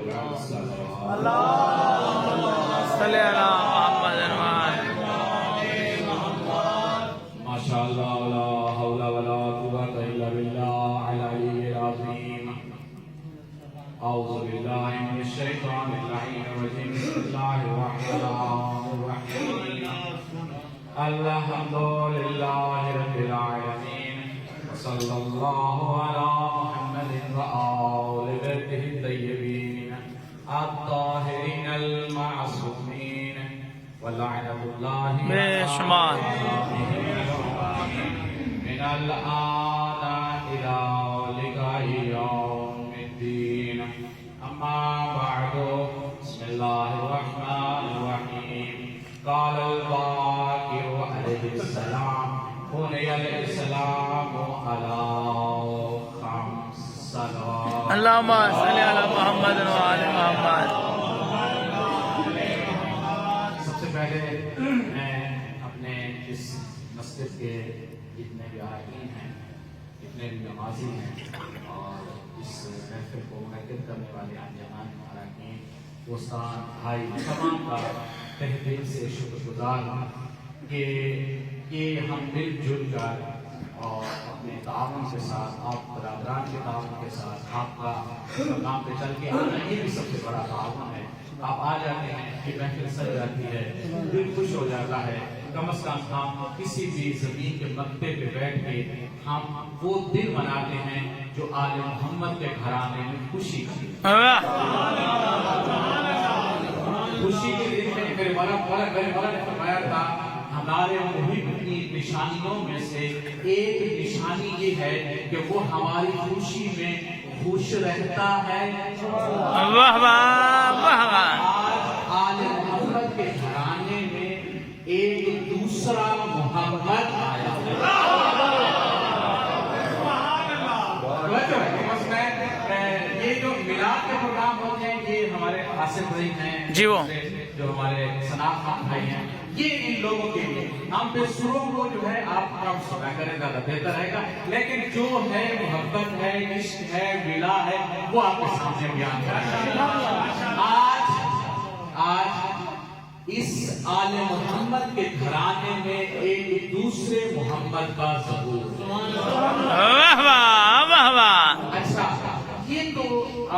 صلی اللہ محمد ماشاء اللہ لا حول ولا قوة الا بالله العلی العظیم اعوذ باللہ من الشیطان اللعین الرجیم بسم اللہ الرحمن الرحیم الحمد للہ رب العالمین صلی اللہ علی محمد وآل بیتہ الطیبین الطاہرین المعصومین ولعنۃ اللہ بے شمار من الآن إلى لقاء يوم الدين أما بعد بسم الله الرحمن الرحيم قال الباقر عليه السلام بني الإسلام على خمس صلوات اللہم صلی علی محمد وآل محمد. سب سے پہلے میں اپنے اس مسجد کے جتنے بھی عارفین ہیں، جتنے بھی نمازی ہیں اور اس محفل کو منعقد کرنے والے انجمن عارفین دوستان بھائی تمام کا تہ دل سے شکر گزار ہوں کہ یہ ہم مل جل کر اور اپنے تعاون کے ساتھ آپ برادران کے تعاون کے ساتھ آپ کا کام پہ چل کے آنا یہ بھی سب سے بڑا تعاون ہے. آپ آ جاتے ہیں کہ محفل سج جاتی ہے، دل خوش ہو جاتا ہے. کم از کم ہم کسی بھی زمین کے مقطع پہ بیٹھ کے ہم وہ دن مناتے ہیں جو آل محمد کے گھرانے میں خوشی تھی. خوشی کے دن میں میرے مولا نے فرمایا تھا ہمارے محب کی نشانیوں میں سے ایک نشانی یہ ہے کہ وہ ہماری خوشی میں خوش رہتا ہے. واہ واہ واہ واہ. آج آل محمد کے گھرانے میں ایک دوسرا محمد آیا ہے. یہ جو میلاد کے پروگرام ہوتے ہیں یہ ہمارے آصف بھائی ہیں جی وہ جو ہمارے ثنا خان بھائی ہیں، یہ ان لوگوں کے لیے ہم بے سروں کو جو ہے آپ کا سنا کریں زیادہ بہتر رہے گا، لیکن جو ہے محبت ہے، عشق ہے، ولا ہے، وہ آپ کے سامنے بیان کریں گے. آج اس آل محمد کے گھرانے میں ایک دوسرے محمد کا ظہور. واہ واہ واہ واہ. اچھا یہ تو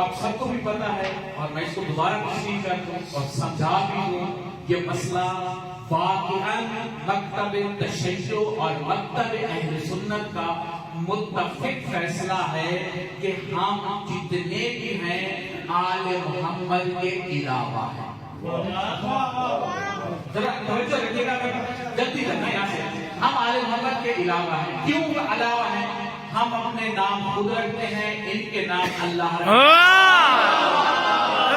آپ سب کو بھی پتا ہے اور میں اس کو دوبارہ تشریح کر دوں اور سمجھا بھی دوں. یہ مسئلہ واقعاً مکتب تشیع اور مکتب اہل سنت کا متفق فیصلہ ہے کہ ہم جتنے بھی ہیں آل محمد کے علاوہ ہیں. ذرا توجہ رکھیے گا، جلدی کرنا یہاں سے. ہم آل محمد کے علاوہ ہیں. کیوں علاوہ ہیں؟ ہم اپنے نام خود رکھتے ہیں، ان کے نام اللہ رکھتے ہیں.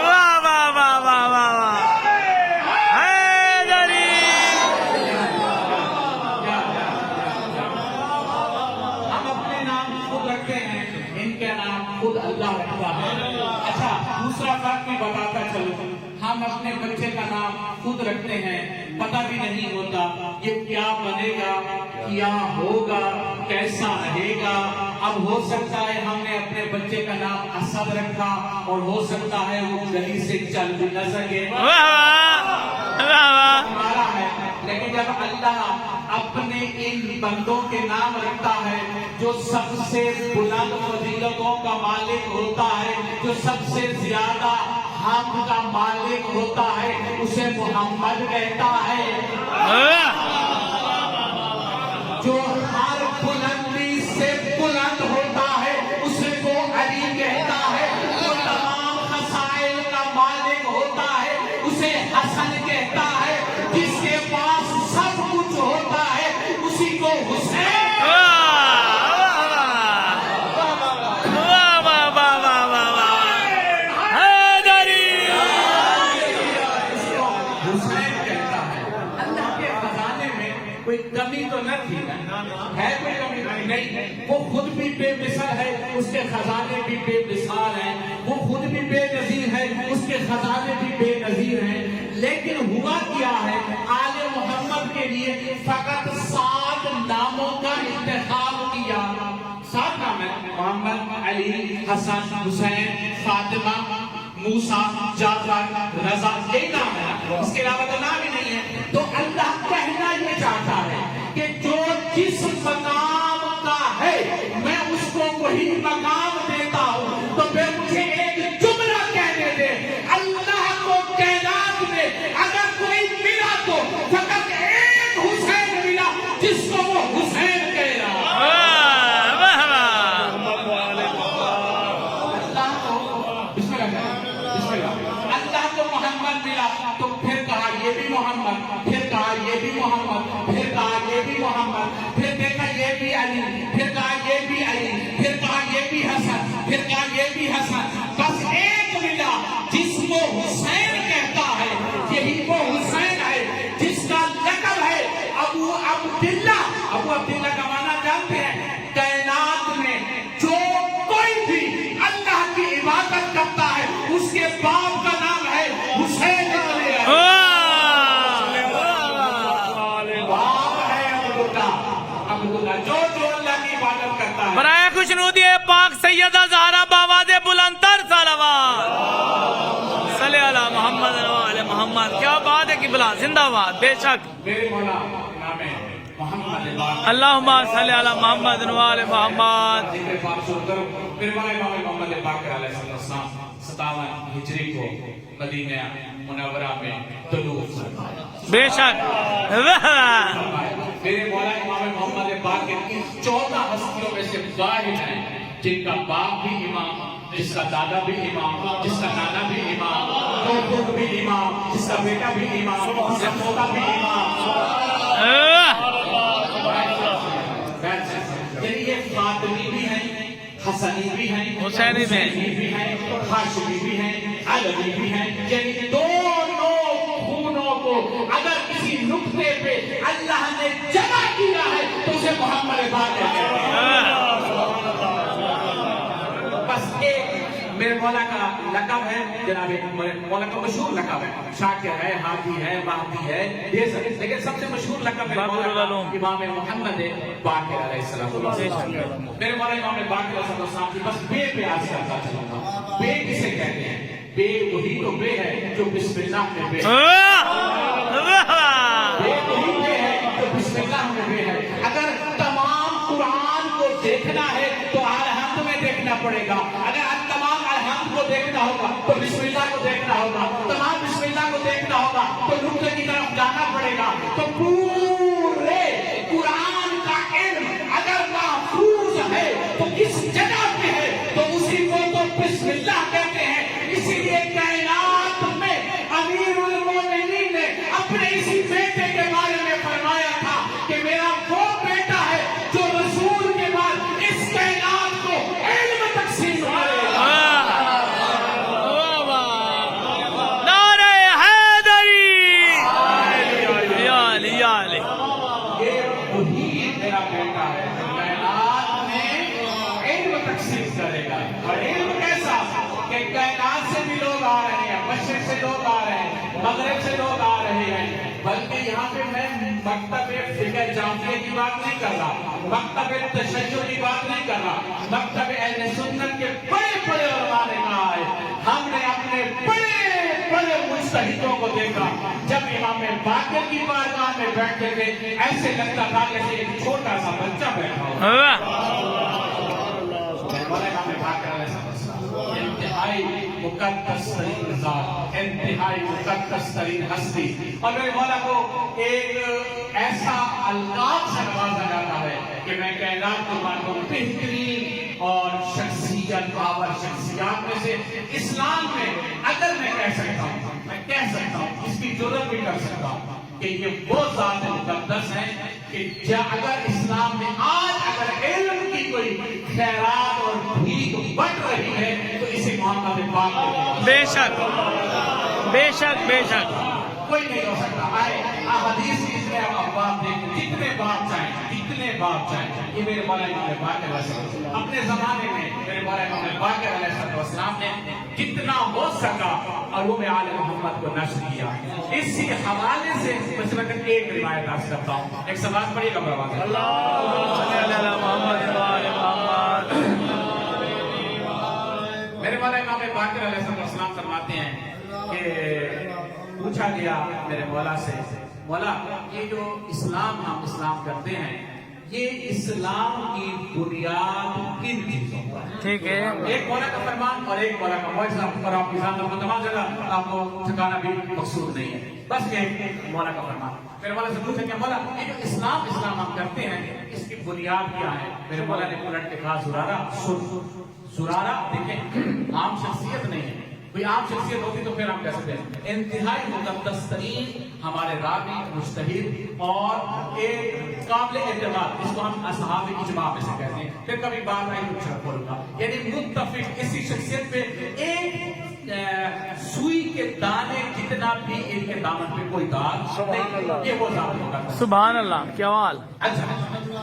واہ واہ واہ واہ واہ واہ. حیدری. ہم اپنے نام خود رکھتے ہیں، ان کے نام خود اللہ رکھتا ہے. اچھا دوسرا فرق بھی بتاتا چلو. ہم اپنے بچے کا نام خود رکھتے ہیں، پتہ بھی نہیں ہوتا یہ کیا بنے گا، کیا ہوگا، کیسا رہے گا. اب ہو سکتا ہے ہم نے اپنے بچے کا نام اسد رکھا اور ہو سکتا ہے وہ گلی سے چل بھی نہ سکے. ہمارا ہے. لیکن جب اللہ اپنے ان بندوں کے نام رکھتا ہے جو سب سے بلند فضیلتوں کا مالک ہوتا ہے، جو سب سے زیادہ حمد کا مالک ہوتا ہے، اسے محمد کہتا ہے. جو ہر بلندی سے بلند ہوتا ہے اسے وہ علی کہتا ہے. جو تمام خصائل کا مالک ہوتا ہے اسے حسن کہتا ہے. جس کے پاس سب کچھ ہوتا ہے اسی کو حسین. کوئی کمی تو نہ تھی نا، ہے کوئی کمی نہیں. وہ خود بھی بے مثال ہے، اس کے خزانے بھی بے مثال ہیں. وہ خود بھی بے نظیر ہے، اس کے خزانے بھی بے نظیر ہیں. لیکن ہوا کیا ہے، آل محمد کے لیے فقط 7 ناموں کا انتخاب کیا. 7 نام ہیں: محمد، علی، حسن، حسین، فاطمہ، موسیٰ، جعفر، رضا، یہی نام ہے، اس کے علاوہ تو نام ہی نہیں ہے. تو اللہ کہنا یہ چاہتا ہے کہ جو جس مقام کا ہے میں اس کو وہی مقام دیتا ہوں. تو پھر مجھے ایک جملہ کہنے دے، اللہ کو کائنات میں اگر کوئی ملا تو فقط ایک حسین ملا جس کو وہ حسین کہہ رہا. اللہ کو محمد ملا تو پھر کہا یہ بھی محمد، پھر کہا یہ بھی محمد، پھر کہا یہ بھی محمد، پھر دیکھا یہ بھی علی، پھر کہا یہ بھی علی، پھر کہا یہ بھی حسن، پھر کہا یہ بھی حسن. بس ایک ملا جس کو حسین کہتا ہے، یہی وہ حسین ہے جس کا لقب ہے ابو عبداللہ. ابو عبداللہ کا معنی جانتے ہیں؟ کائنات میں جو کوئی بھی اللہ کی عبادت کرتا ہے اس کے باپ کا نام ہے حسین. جو اللہ کی عبادت کرتا ہے. برائے خوشنودی پاک سیدہ زہرا باواز بلندر صلوات صلی اللہ محمد علی محمد. کیا بات ہے قبلہ، زندہ باد. بے شک میرے مولا نام ہے محمد. اللہم صلی علی محمد علی محمد. میرے مولا امام محمد باقر علیہ السلام 57 ہجری کو مدینہ منورہ میں طلوع فرمایا. بے شک میرے مولا امام محمد باقر کی 14 ہستیوں میں سے واحد ہیں جن کا باپ بھی امام، جس کا دادا بھی امام، جس کا نانا بھی امام، پھوپھو بھی امام، جس کا بیٹا بھی امام، جس کا پوتا بھی امام. یہ فاطمی بھی ہیں، حسنی بھی ہیں، حسینی بھی ہیں، ہاشمی بھی ہیں، علوی بھی ہیں. یعنی دونوں خونوں کو اگر کسی نقطے پہ اللہ نے جمع کیا ہے تو اسے محمد باقر کہتے ہیں. بس ایک میرے مولا کا لقب ہے، جناب مولا کا مشہور لقب ہے، شاکر ہے، ہادی ہے، مہدی ہے، لیکن سب سے مشہور لقب ہے امام محمد باقر علیہ السلام. میرے مولا امام باقر علیہ السلام کی بس بے پہ آج کرتا چلوں گا. بے کسے کہتے ہیں؟ بے وہی تو بے ہے جو بسم اللہ میں بے ہے. بے وہی بے ہے جو بسم اللہ میں بے ہے. اگر تمام قرآن کو دیکھنا ہے تو الحمد میں دیکھنا پڑے گا. اگر تمام الحمد کو دیکھنا ہوگا تو بسم اللہ کو دیکھنا ہوگا. تمام بسم اللہ کو دیکھنا ہوگا تو نقطے کی طرف جانا پڑے گا. تو پورے قرآن کا علم اگر محفوظ ہے تو کس جگہ پہ ہے تو اسی کو تو بسم اللہ کہتے ہیں. اسی لیے کائنات میں امیر المومنین نے اپنے اسی بیٹے کے بارے میں فرمایا تھا کہ میرا وہ بیٹا ہے جو رسول کے بعد اس کائنات کو علم تقسیم کرے. نعرہ حیدری یا علی یا علی. یہ وہی میرا بیٹا ہے جو کائنات میں علم تقسیم کرے گا. اور علم کیسا کہ کائنات سے بھی لوگ آ رہے ہیں، مشرق سے لوگ آ رہے ہیں، مغرب سے لوگ آ رہے ہیں. بلکہ یہاں پہ میں مکتب فقہ جامعہ کی بات نہیں کر رہا، مکتب تشیع کی بات نہیں کر رہا. مکتب اہل سنت کے بڑے بڑے علماء نے کہا ہے، ہم نے اپنے بڑے بڑے مجتہدوں کو دیکھا جب امام باقر کی بارگاہ میں بیٹھتے تھے ایسے لگتا تھا جیسے ایک چھوٹا سا بچہ بیٹھا ہو. انتہائی مقدس ترین ذات، انتہائی مقدس ترین ہستی. اور میرے مولا کو ایک ایسا القاب سے نوازا جاتا ہے کہ میں کائنات کو مانتا ہوں بہترین اور شخصیت باور شخصیات میں سے. اسلام میں اگر میں کہہ سکتا ہوں اس کی جرات بھی کر سکتا ہوں کہ یہ وہ ذات مقدس ہے کہ اگر اسلام میں آج اگر علم کی کوئی خیرات اور بھیک بٹ رہی ہے تو اسے محمد پاک. بے شک بے شک بے شک کوئی نہیں ہو سکتا. آئے حدیث کی میں ابواب دیکھیں، جتنے باب چاہیں. یہ میرے مولا امام باقر علیہ السلام اپنے زمانے میں میرے مولا امام باقر علیہ السلام نے جتنا ہو سکا علوم آل محمد کو نشر کیا. اسی حوالے سے میں صرف ایک روایت عرض کرتا ہوں. ایک سوال پڑھیے گا برابر. اللہم صلی علی محمد وعلی محمد. میرے مولا امام باقر علیہ السلام इरशाद फरमाते हैं कि पूछा गया मेरे मौला से, मौला ये जो इस्लाम हम इस्लाम करते हैं, ये इस्लाम की बुनियाद किन चीजों पर है? ठीक है। एक मौला का फरमान और एक मौला का मौइज़ा, और आपके सामने आपको तमाम जगह आपको ठिकाना भी मकसूद नहीं है, बस एक मौला का फरमान। मेरे मौला से पूछा कि मौला ये जो इस्लाम हम करते हैं, इसकी बुनियाद क्या है? मेरे मौला ने पलट के कहा, जुरारा सुन। जुरारा देखें आम शख्सियत नहीं है, कोई आम शख्सियत होती तो फिर हम कह सकते हैं इंतहाई मुक़द्दस तरीन हमारे रावी, मुज्तहिद और एक काबिल एतमाद, इसको हम असहाब इजमा में से कहते हैं। फिर कभी बात आई कुछ बोलूंगा, यानी मुत्तफिक, इसी शख्सियत पे एक सुई के दाने जितना भी इनके दामन पे कोई दाग नहीं, ये वो दाग होगा। सुभान अल्लाह, क्या हाल। अच्छा,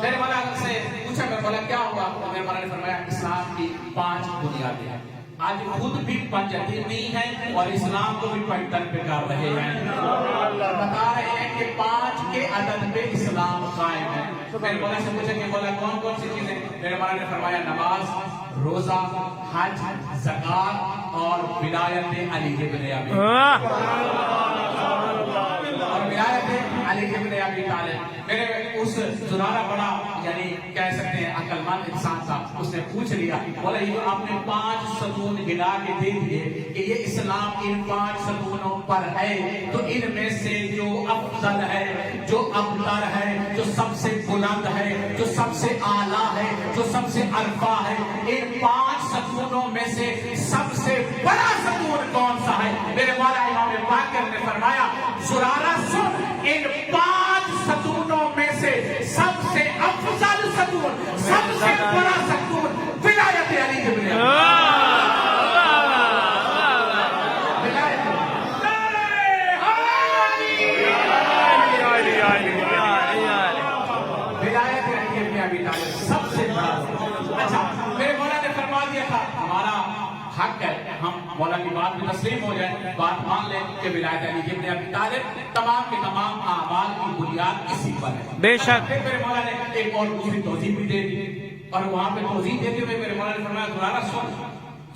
मेरे मौला से पूछा, मेरे मौला क्या होगा? मेरे मौला ने फरमाया इस्लाम की 5 बुनियादें हैं। आज खुद भी पंचतीन नहीं है और इस्लाम को भी पंचतन पे कर रहे हैं, बता रहे हैं कि 5 के अदद पे इस्लाम कायम है। तो मेरे मौला से पूछा कि मौला कौन कौन सी चीजें? मेरे मौला ने फरमाया नमाज, रोजा, हज, ज़कात और विलायत अली इब्न अबी और विलायत अली इब्न अबी तालिब। मेरे उस जुरारा बड़ा यानी कह सकते हैं अक्लमंद इंसान था, उसने पूछ लिया, बोला ये आपने 5 सतून गिना के दे दिए कि ये इस्लाम इन 5 सतूनों पर है, तो इनमें से जो अफजल है, जो अबतर है, जो सबसे बुलंद है, जो सबसे आला है, जो सबसे अरफा है, इन 5 सतूनों में से सबसे बड़ा सतून कौन सा है? मेरे मौला इमाम बाक़िर ने फरमाया, जुरारा सुन, इन 5 सतूनों में से सबसे अफजल सतून, सबसे बड़ा सतून विलायत अली इब्न अबी तालिब सबसे बड़ा। अच्छा, मेरे मौला ने फरमा दिया था हमारा हक है, हम मौला की बात में तस्लीम हो जाए, बात मान लें कि विलायत अली इब्न अबी तालिब तमाम के तमाम आमाल की बुनियाद इसी पर है। बेशक। फिर मेरे मौला ने एक और दूसरी तौजीह भी दे दी, और वहां पे तौजीह देते हुए मेरे मौला ने फरमाया, दुबारा सुन,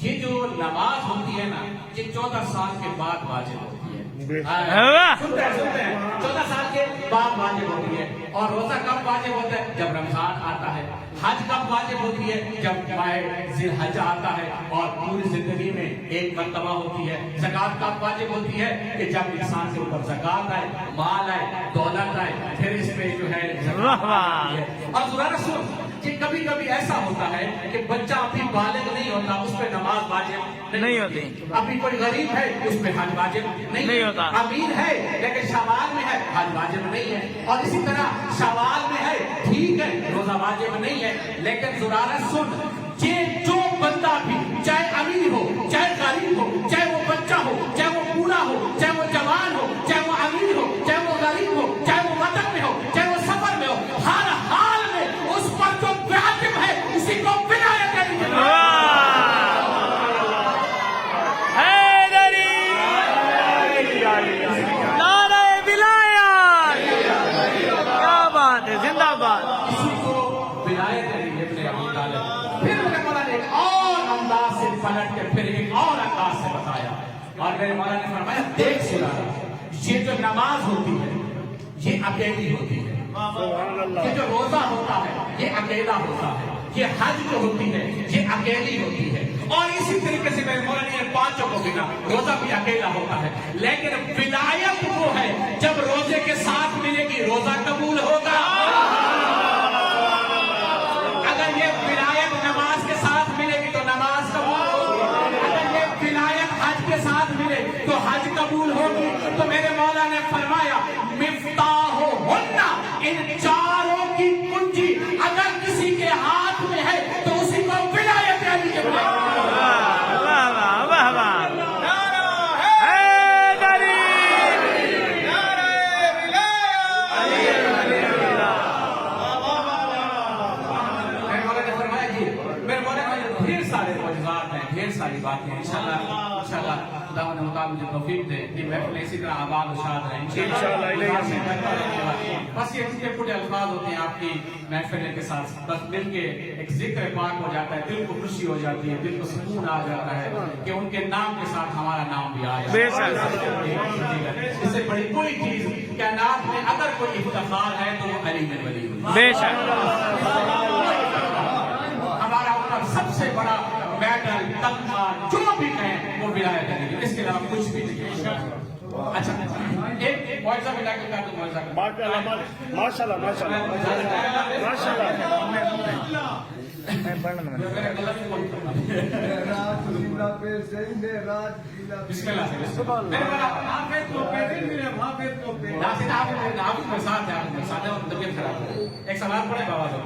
ये जो नमाज होती है ना, ये 14 साल के बाद वाजिब होती है। सुनते हैं 14 साल के बाद वाजिब होती है। और रोजा कब वाजिब होता है? जब रमजान आता है। हज कब वाजिब होती है? जब माह जिलहज आता है और पूरी जिंदगी में एक मर्तबा होती है। ज़कात कब वाजिब होती है? कि जब इंसान के ऊपर ज़कात आए, माल आए, दौलत आए, फिर इसमें जो है ज़कात आती है। और दुबारा सुन कि कभी कभी ऐसा होता है कि बच्चा अभी बालिग नहीं होता, उस पर नमाज वाजिब नहीं होती। अभी कोई गरीब है, उस पर हज वाजिब नहीं होता। अमीर है लेकिन शवाल में है, हज वाजिब नहीं है। और इसी तरह शवाल में है, ठीक है, रोजा वाजिब नहीं है। लेकिन जुरारा सुन, जो बंदा भी चाहे अमीर हो, चाहे गरीब हो, चाहे वो बच्चा हो, चाहे वो बूढ़ा हो, चाहे वो जवान हो, चाहे वो अमीर हो, चाहे वो गरीब हो, चाहे वो वतन में हो, चाहे वो सफर में हो, हर हाल में उस पर जो वाजिब है उसी को विलायत अली नारे विलायत, क्या बात है, जिंदाबाद। इसी को विलायत अली इब्न अबी तालिब। फिर मेरे मौला ने एक और अंदाज से पलट के फिर एक और अंदाज से बताया, और मेरे मौला ने फरमाया, देख सुनारा, ये जो नमाज होती है ये अकेली होती है, ये जो रोजा होता है ये अकेला होता है, ये हज जो होती है ये अकेली होती है। और इसी तरीके से मेरे मौला ने 5 को गिना, रोजा भी अकेला होता है। लेकिन विलायत वो है जब रोजे के साथ मिलेगी, रोजा कबूल होगा। अगर ये विलायत नमाज के साथ मिलेगी तो नमाज कबूल होगी, अगर ये विलायत हज के साथ मिले तो हज कबूल होगी। तो मेरे मौला ने फरमाया, मिफ्ताहुन्ना, इन चारों की कुंजी अगर किसी के हाथ में है तो उसी को विलायत अली के ढेर सारी बातें इंशाल्लाह ने मुताबिक मुझे तौफीक दे कि महफिल इसी तरह आबाद और शाद रहे इंशाअल्लाह। बस ये टूटे फूटे अल्फाज होते हैं आपकी महफिल के साथ, बस दिल के एक जिक्र पाक हो जाता है, दिल को खुशी हो जाती है, दिल को सुकून आ जाता है कि उनके नाम के साथ हमारा नाम भी आ जाता है। इससे बड़ी कोई चीज कायनात में अगर कोई इफ्तिखार है तो वो अली बिन वली बेशक हमारा ऊपर सबसे बड़ा मेडल तमगा जो भी कहें वो विलायत है, इसके अलावा कुछ भी नहीं है। अच्छा एक मौजज़ा मिला के कर दूं, मौजज़ा माशाल्लाह माशाल्लाह माशाल्लाह। मेरा गलत बोल बिस्मिल्लाह से मेरे वाला हाफिज तो पे मेरे हाफिज तो पे नासिर आप मेरे साथ है, आप मेरे साथ है, तबीयत खराब है। एक सवाल पढ़े बाबा से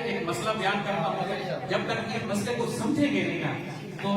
एक मसला बयान करता हूँ, जब तक ये मसले को समझेंगे नहीं ना तो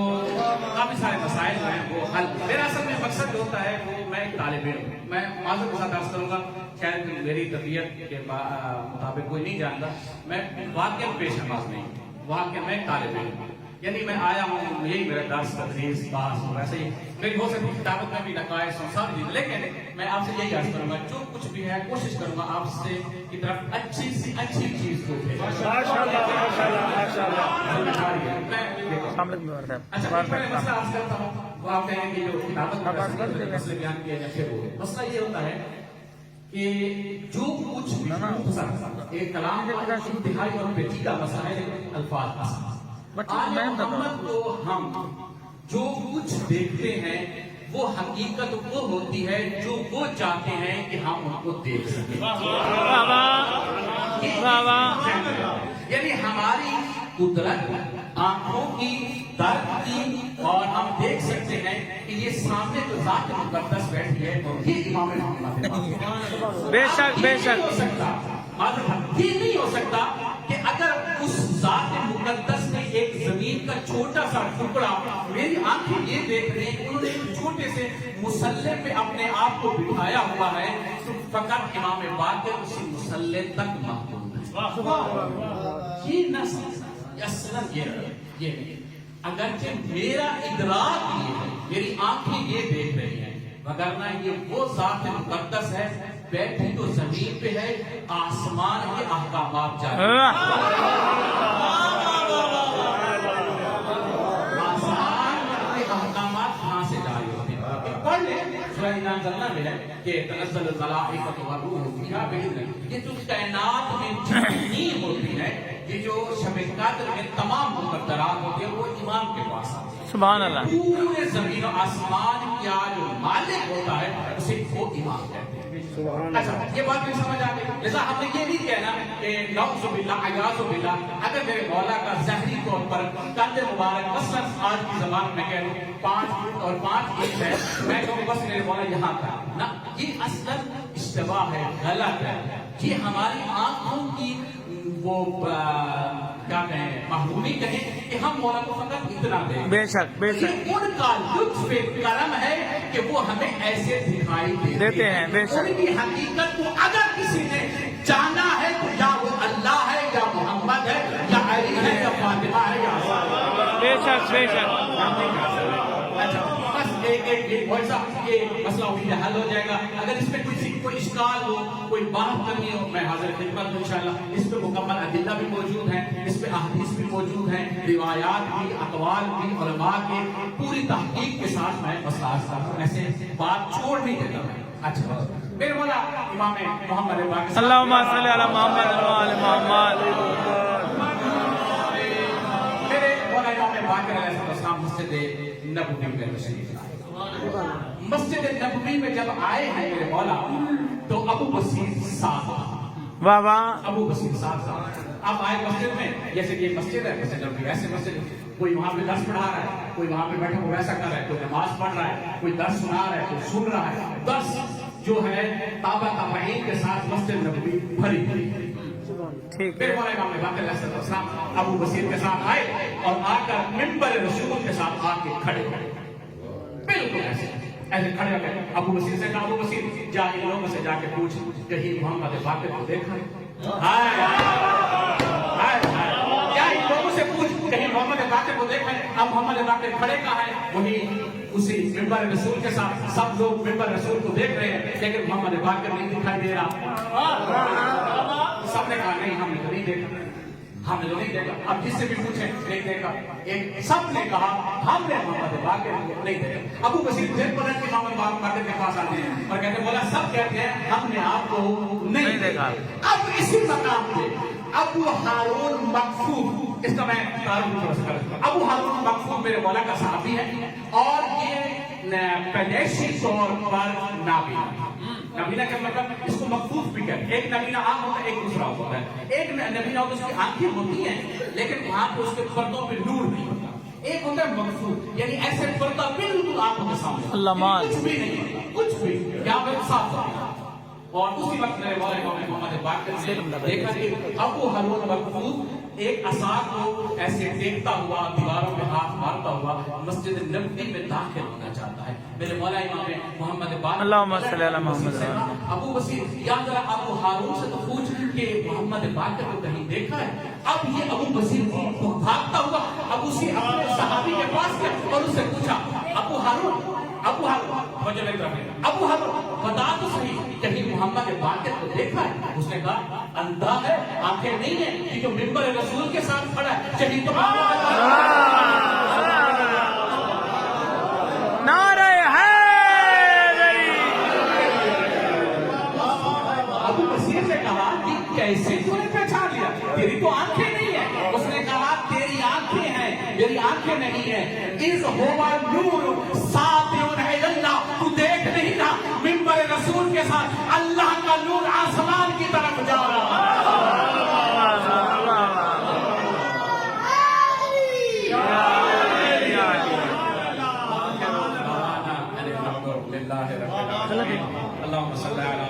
काफी सारे मसाइल हैं वो हल। मेरा असल में मकसद जो होता है वो मैं एक तालिब इल्म, मैं माज़ूर के साथ अर्ज करूंगा, शायद मेरी तबीयत के मुताबिक कोई नहीं जानता, मैं वाक़ई पेश नमाज नहीं, वाक़ई मैं तालिब इल्म, यानी मैं आया हूँ, यही मेरा दर्स तदरीस बास वैसे ही मेरी हो सकती किताबत में भी नकाए संसार दी, लेकिन मैं आपसे यही अर्ज करूंगा जो कुछ भी है कोशिश करूंगा आपसे की तरफ अच्छी सी अच्छी चीज को माशाल्लाह माशाल्लाह माशाल्लाह। अच्छा मैं मसला अर्ज करता हूँ, वो आप कहेंगे कि जो किताबत में मसले बयान किए जाते हैं वो मसला ये होता है कि जो कुछ भी एक कलाम का इंतहाई और पेचीदा मसला है, अल्फाज मोहम्मद को हम जो कुछ देखते हैं वो हकीकत वो होती है जो वो चाहते हैं कि हम उनको देख सकें। यानी हमारी कुदरत आंखों की दर्द की और हम देख सकते हैं कि ये सामने जो जात मुकद्दस बैठी है ये इमाम मोहम्मद है। बेशक बेशक ये नहीं हो सकता कि अगर उस जात मुकद्दस ने एक जमीन का छोटा सा टुकड़ा, मेरी आंखें ये देख रही हैं, उन्होंने एक छोटे से मुसल्ले पे अपने आप को बिठाया हुआ है, तो फकत इमाम बाक़िर उसी मुसल्ले तक महफूज है। ये न असलन ये अगरचे मेरा इदराक ये है, मेरी आंखें ये देख रही हैं, वगरना ये वो जात मुकद्दस है बैठी तो जमीन पे है, आसमान के अहकामात जारी आसमान के अहकामात कहाँ से जारी होते हैं? पढ़ ले सूरह इंसान में है कि तनज़्ज़लुल मलाइकतु वरूह फिहा बिइज़्निल्लाह। ये जो कायनात में जितनी होती है, ये जो शब कद्र में तमाम मुकद्दरात होती है वो इमाम के पास आती है। सुभान अल्लाह। पूरे जमीन और आसमान का जो मालिक होता है उसे वो इमाम कहते हैं। अच्छा ये बात भी समझ आ गई। जैसा हमने ये नहीं कहना कि नौज़ुबिल्लाह अयाज़ुबिल्लाह, अगर मेरे मौला का ज़ाहिरी तौर पर कंधे मुबारक मसलन आज की ज़बान में कह लूं 5 फुट और 5 इंच है, मैं कहूँ बस मेरे मौला यहाँ था ना, ये असलन इश्तिबाह है, गलत है। ये हमारी आंखों की वो क्या कहें महरूमी कहें कि हम मौला को फकत इतना दें। बेशक बेशक उनका लुत्फ करम है कि वो हमें ऐसे दिखाई देते हैं। बेशक उनकी हकीकत को अगर किसी ने जाना है तो या वो अल्लाह है या मोहम्मद है या अली है या फातिमा है या बेशक बेशक। अच्छा बस एक मसला उम्मीद हल हो जाएगा। अगर इसमें कोई इश्काल हो, कोई बात करनी हो, मैं हाजिर खिदमत हूं इंशाअल्लाह। इस पे मुकम्मल अदिल्ला भी मौजूद हैं, इस पे अहदीस भी मौजूद हैं, रिवायात भी, अक़वाल भी, उलमा के पूरी तहकीक के साथ मैं मसला ऐसे बात छोड़ नहीं देता मैं। अच्छा मेरे मौला इमाम मोहम्मद बाक़िर अल्लाहुम्मा सल्ली अला मोहम्मद व आले मोहम्मद। मेरे मौला इमाम बाक़िर अलैहिस्सलाम मस्जिद नबवी में तशरीफ लाए। मस्जिद नबवी में जब आए हैं मेरे मौला तो अबू बसीर साहब, वाह वाह, अबू बसीर साहब अब आए मस्जिद में। जैसे कि मस्जिद है, मस्जिद नबवी ऐसे मस्जिद, कोई वहां पे दर्स पढ़ा रहा है, कोई वहां पे बैठा हुआ वैसा कर रहा है, कोई नमाज पढ़ रहा है, कोई दर्स सुना रहा है, कोई सुन रहा है। दर्स जो है ताबा ताबईन के साथ मस्जिद नबवी भरी भरी। ठीक फिर है। मौला इमाम बाक़िर अलैहिस्सलाम अबू बसीर के साथ आए और आकर मिंबर रसूल के साथ आके खड़े हो, बिल्कुल ऐसे खड़े हो गए। अबू बसीर से कहा, अबू बसीर जा इन लोगों से जाके पूछ कहीं मोहम्मद बाक़िर को देखा है? हाय हाय हाय, मोहम्मद बाकर को देखा है, अब मोहम्मद बाकर खड़े कहाँ है, वही उसी मिंबर रसूल के साथ सब लोग मिंबर रसूल को देख रहे हैं, लेकिन मोहम्मद बाकर नहीं दिखाई दे रहा। सबने कहा नहीं, हमने तो नहीं देखा, हमने तो नहीं देखा। अब जिससे भी पूछे नहीं देखा, एक सबने कहा हमने मोहम्मद बाकर को नहीं देखा। अबू बसीर फिर पलट के मोहम्मद बाकर के पास आते हैं और कहते बोला सब कहते हैं हमने आपको नहीं देखा। अब इसी मकाम पे अबू हारून मकफूर, इसका मैं तारुफ करूंगा। अबू हारून मकफूर मेरे मौला का साहबी है और ये पैदाइशी तौर पर नाबीना। नबीना का मतलब इसको मकफूफ भी कहते हैं। एक नबीना आम होता है, एक दूसरा होता है। एक नबीना होता है उसकी आंखें होती हैं लेकिन वहां पे उसके पर्दों पे नूर नहीं होता। एक होता है मकफूफ, यानी ऐसे पर्दा बिल्कुल आंखों के सामने, कुछ भी नहीं होता, कुछ भी यहाँ पे साफ होता है। और उसी वक्त मेरे मौला मोहम्मद बाकर ने देखा कि अबू हारून मकफूफ एक असा को ऐसे देखता हुआ दीवारों में हाथ मारता हुआ मस्जिद नबवी में दाखिल होना चाहता है। मेरे मौला इमाम मोहम्मद बाकर अबू बसीर या जरा अबू हारून से तो पूछ के मोहम्मद बाकर को कहीं देखा है। अब ये अबू बसीर भागता हुआ अब उसी अपने सहाबी के पास गया और उससे पूछा अबू हारून बता तो सही कहीं मोहम्मद बाकर को देखा है? उसने कहा अंधा है, आंखें नहीं है, कि जो मिंबर रसूल के साथ खड़ा है कहीं तो नारे हैदरी। अबू बसीर ने कहा कि कैसे तूने पहचान लिया, तेरी तो आंखें नहीं है। उसने कहा तेरी आंखें हैं, मेरी आंखें नहीं है। इस होवा नूर सातिउन इल्ला, तू देख नहीं ना मिंबर रसूल के साथ अल्लाह का नूर आसमान की तरफ जा रहा है। अल्लाहुम्मा सल्ली अला